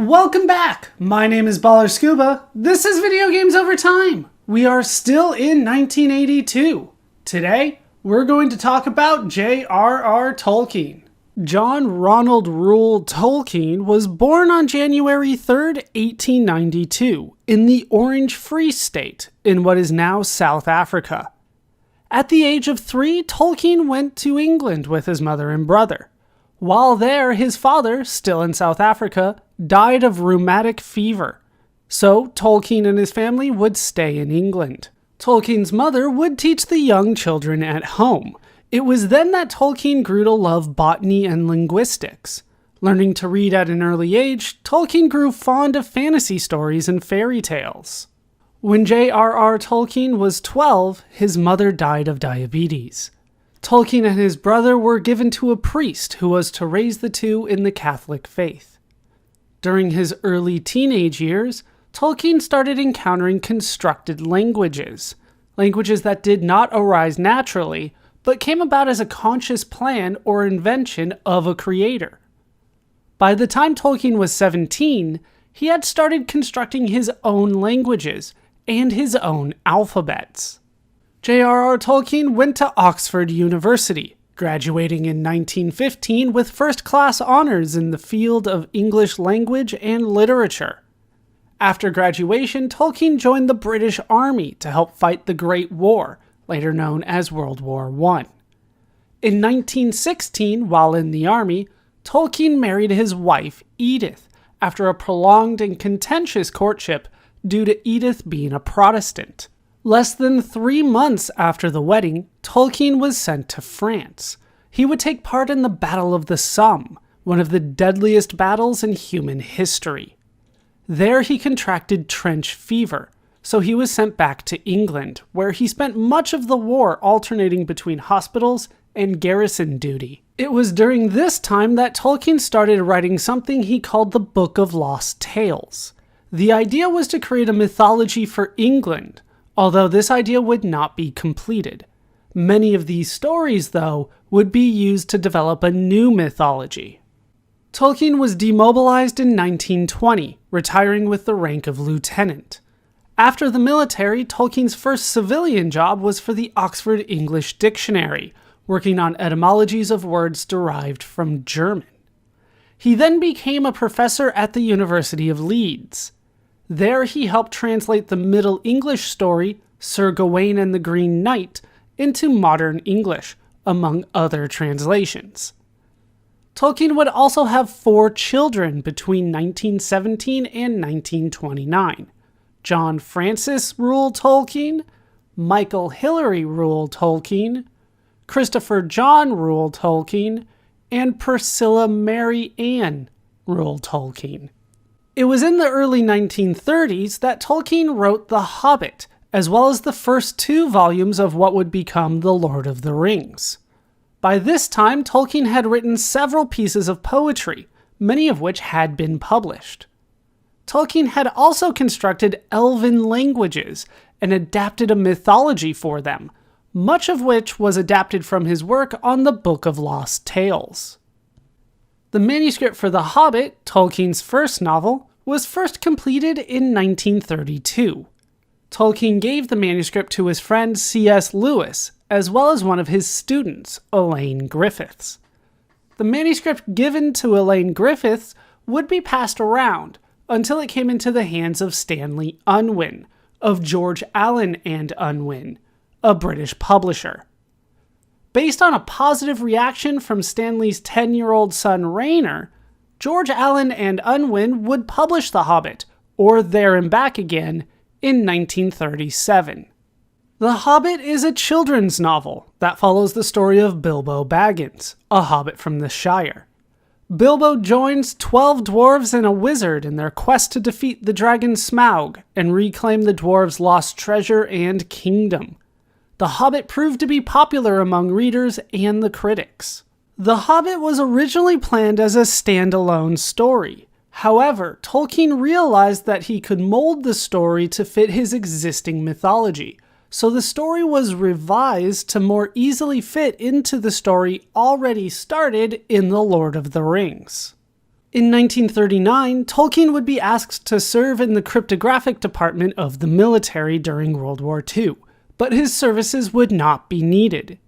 Welcome back! My name is ballerscuba. This is Video Games Over Time. We are still in 1982. Today, we're going to talk about J.R.R. Tolkien. John Ronald Reuel Tolkien was born on January 3rd, 1892, in the Orange Free State, in what is now South Africa. At the age of 3, Tolkien went to England with his mother and brother. While there, his father, still in South Africa, died of rheumatic fever. So Tolkien and his family would stay in England. Tolkien's mother would teach the young children at home. It was then that Tolkien grew to love botany and linguistics. Learning to read at an early age, Tolkien grew fond of fantasy stories and fairy tales. When J.R.R. Tolkien was 12, his mother died of diabetes. Tolkien and his brother were given to a priest who was to raise the two in the Catholic faith. During his early teenage years, Tolkien started encountering constructed languages that did not arise naturally, but came about as a conscious plan or invention of a creator. By the time Tolkien was 17, he had started constructing his own languages and his own alphabets. J.R.R. Tolkien went to Oxford University, graduating in 1915 with first-class honors in the field of English language and literature. After graduation, Tolkien joined the British Army to help fight the Great War, later known as World War I. In 1916, while in the army, Tolkien married his wife, Edith, after a prolonged and contentious courtship due to Edith being a Protestant. Less than 3 months after the wedding, Tolkien was sent to France. He would take part in the Battle of the Somme, one of the deadliest battles in human history. There he contracted trench fever, so he was sent back to England, where he spent much of the war alternating between hospitals and garrison duty. It was during this time that Tolkien started writing something he called the Book of Lost Tales. The idea was to create a mythology for England, although this idea would not be completed. Many of these stories, though, would be used to develop a new mythology. Tolkien was demobilized in 1920, retiring with the rank of lieutenant. After the military, Tolkien's first civilian job was for the Oxford English Dictionary, working on etymologies of words derived from German. He then became a professor at the University of Leeds. There he helped translate the Middle English story, Sir Gawain and the Green Knight, into modern English, among other translations. Tolkien would also have 4 children between 1917 and 1929. John Francis Reuel Tolkien, Michael Hilary Reuel Tolkien, Christopher John Reuel Tolkien, and Priscilla Mary Ann Reuel Tolkien. It was in the early 1930s that Tolkien wrote The Hobbit, as well as the first 2 volumes of what would become The Lord of the Rings. By this time, Tolkien had written several pieces of poetry, many of which had been published. Tolkien had also constructed elven languages and adapted a mythology for them, much of which was adapted from his work on the Book of Lost Tales. The manuscript for The Hobbit, Tolkien's first novel, was first completed in 1932. Tolkien gave the manuscript to his friend C.S. Lewis, as well as one of his students, Elaine Griffiths. The manuscript given to Elaine Griffiths would be passed around until it came into the hands of Stanley Unwin, of George Allen and Unwin, a British publisher. Based on a positive reaction from Stanley's 10-year-old son Rayner, George Allen and Unwin would publish The Hobbit, or There and Back Again, in 1937. The Hobbit is a children's novel that follows the story of Bilbo Baggins, a hobbit from the Shire. Bilbo joins 12 dwarves and a wizard in their quest to defeat the dragon Smaug and reclaim the dwarves' lost treasure and kingdom. The Hobbit proved to be popular among readers and the critics. The Hobbit was originally planned as a standalone story. However, Tolkien realized that he could mold the story to fit his existing mythology, so the story was revised to more easily fit into the story already started in The Lord of the Rings. In 1939, Tolkien would be asked to serve in the cryptographic department of the military during World War II, but his services would not be needed.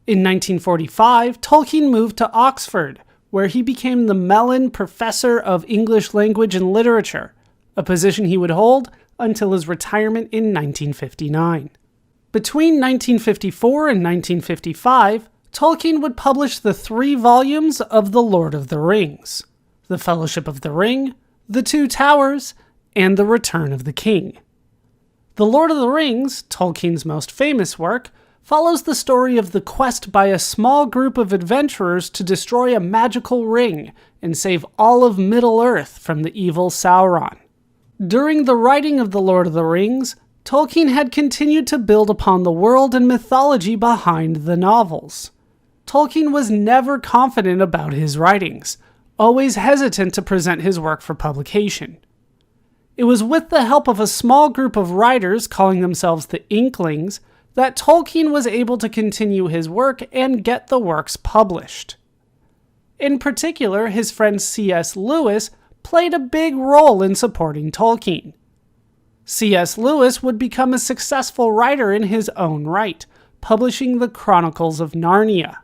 In 1945, Tolkien moved to Oxford, where he became the Mellon Professor of English Language and Literature, a position he would hold until his retirement in 1959. Between 1954 and 1955, Tolkien would publish the 3 volumes of The Lord of the Rings: The Fellowship of the Ring, The Two Towers, and The Return of the King. The Lord of the Rings, Tolkien's most famous work, follows the story of the quest by a small group of adventurers to destroy a magical ring and save all of Middle-earth from the evil Sauron. During the writing of The Lord of the Rings, Tolkien had continued to build upon the world and mythology behind the novels. Tolkien was never confident about his writings, always hesitant to present his work for publication. It was with the help of a small group of writers calling themselves the Inklings that Tolkien was able to continue his work and get the works published. In particular, his friend C.S. Lewis played a big role in supporting Tolkien. C.S. Lewis would become a successful writer in his own right, publishing the Chronicles of Narnia.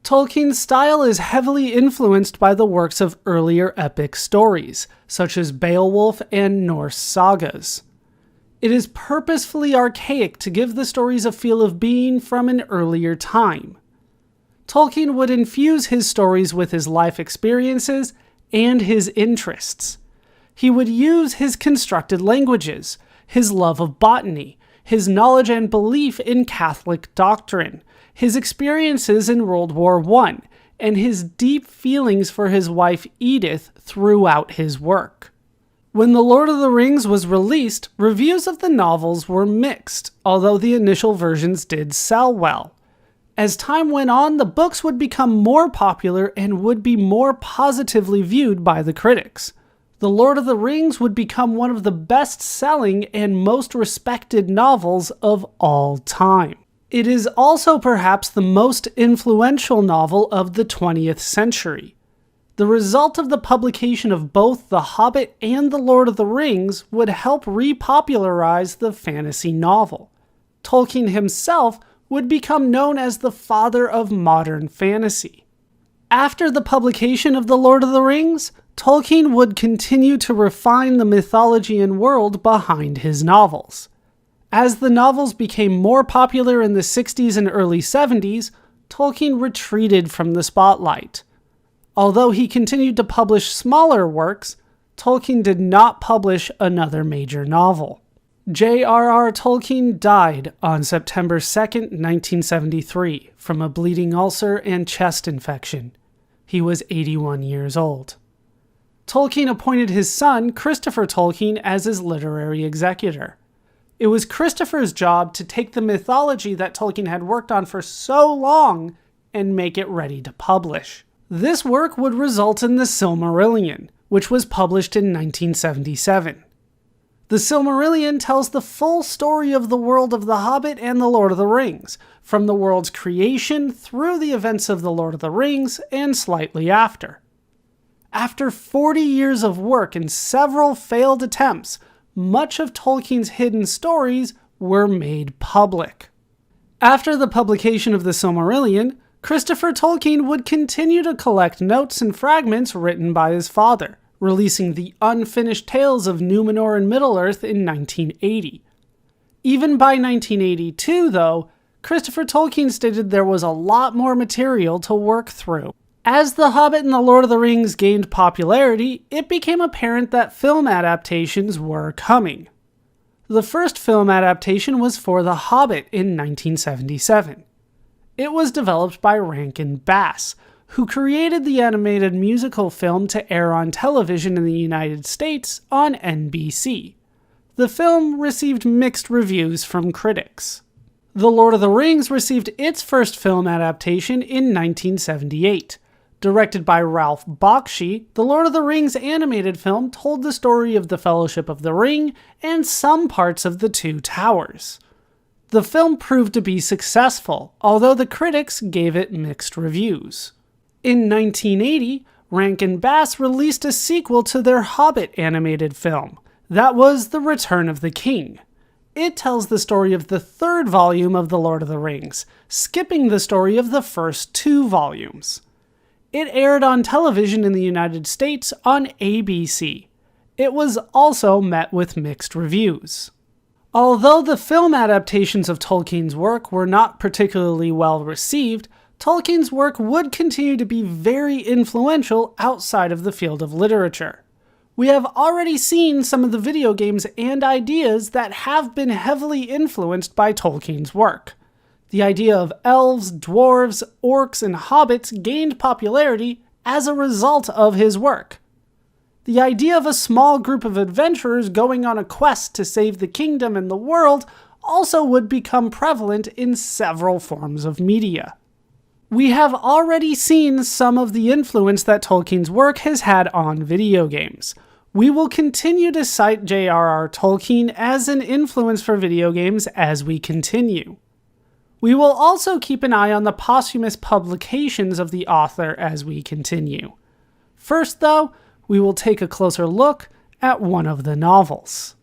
Tolkien's style is heavily influenced by the works of earlier epic stories, such as Beowulf and Norse sagas. It is purposefully archaic to give the stories a feel of being from an earlier time. Tolkien would infuse his stories with his life experiences and his interests. He would use his constructed languages, his love of botany, his knowledge and belief in Catholic doctrine, his experiences in World War I, and his deep feelings for his wife Edith throughout his work. When The Lord of the Rings was released, reviews of the novels were mixed, although the initial versions did sell well. As time went on, the books would become more popular and would be more positively viewed by the critics. The Lord of the Rings would become one of the best-selling and most respected novels of all time. It is also perhaps the most influential novel of the 20th century. The result of the publication of both The Hobbit and The Lord of the Rings would help repopularize the fantasy novel. Tolkien himself would become known as the father of modern fantasy. After the publication of The Lord of the Rings, Tolkien would continue to refine the mythology and world behind his novels. As the novels became more popular in the 60s and early 70s, Tolkien retreated from the spotlight. Although he continued to publish smaller works, Tolkien did not publish another major novel. J.R.R. Tolkien died on September 2, 1973, from a bleeding ulcer and chest infection. He was 81 years old. Tolkien appointed his son, Christopher Tolkien, as his literary executor. It was Christopher's job to take the mythology that Tolkien had worked on for so long and make it ready to publish. This work would result in the Silmarillion, which was published in 1977. The Silmarillion tells the full story of the world of The Hobbit and The Lord of the Rings, from the world's creation through the events of The Lord of the Rings and slightly after. After 40 years of work and several failed attempts, much of Tolkien's hidden stories were made public. After the publication of the Silmarillion, Christopher Tolkien would continue to collect notes and fragments written by his father, releasing the unfinished tales of Númenor and Middle-earth in 1980. Even by 1982, though, Christopher Tolkien stated there was a lot more material to work through. As The Hobbit and The Lord of the Rings gained popularity, it became apparent that film adaptations were coming. The first film adaptation was for The Hobbit in 1977. It was developed by Rankin Bass, who created the animated musical film to air on television in the United States on NBC. The film received mixed reviews from critics. The Lord of the Rings received its first film adaptation in 1978. Directed by Ralph Bakshi, The Lord of the Rings animated film told the story of the Fellowship of the Ring and some parts of the Two Towers. The film proved to be successful, although the critics gave it mixed reviews. In 1980, Rankin Bass released a sequel to their Hobbit animated film. That was The Return of the King. It tells the story of the third volume of The Lord of the Rings, skipping the story of the first 2 volumes. It aired on television in the United States on ABC. It was also met with mixed reviews. Although the film adaptations of Tolkien's work were not particularly well received, Tolkien's work would continue to be very influential outside of the field of literature. We have already seen some of the video games and ideas that have been heavily influenced by Tolkien's work. The idea of elves, dwarves, orcs, and hobbits gained popularity as a result of his work. The idea of a small group of adventurers going on a quest to save the kingdom and the world also would become prevalent in several forms of media. We have already seen some of the influence that Tolkien's work has had on video games. We will continue to cite J.R.R. Tolkien as an influence for video games as we continue. We will also keep an eye on the posthumous publications of the author as we continue. First, though, we will take a closer look at one of the novels.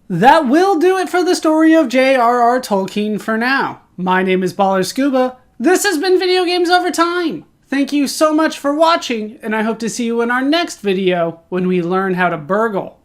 That will do it for the story of J.R.R. Tolkien for now. My name is ballerscuba. This has been Video Games Over Time. Thank you so much for watching, and I hope to see you in our next video when we learn how to burgle.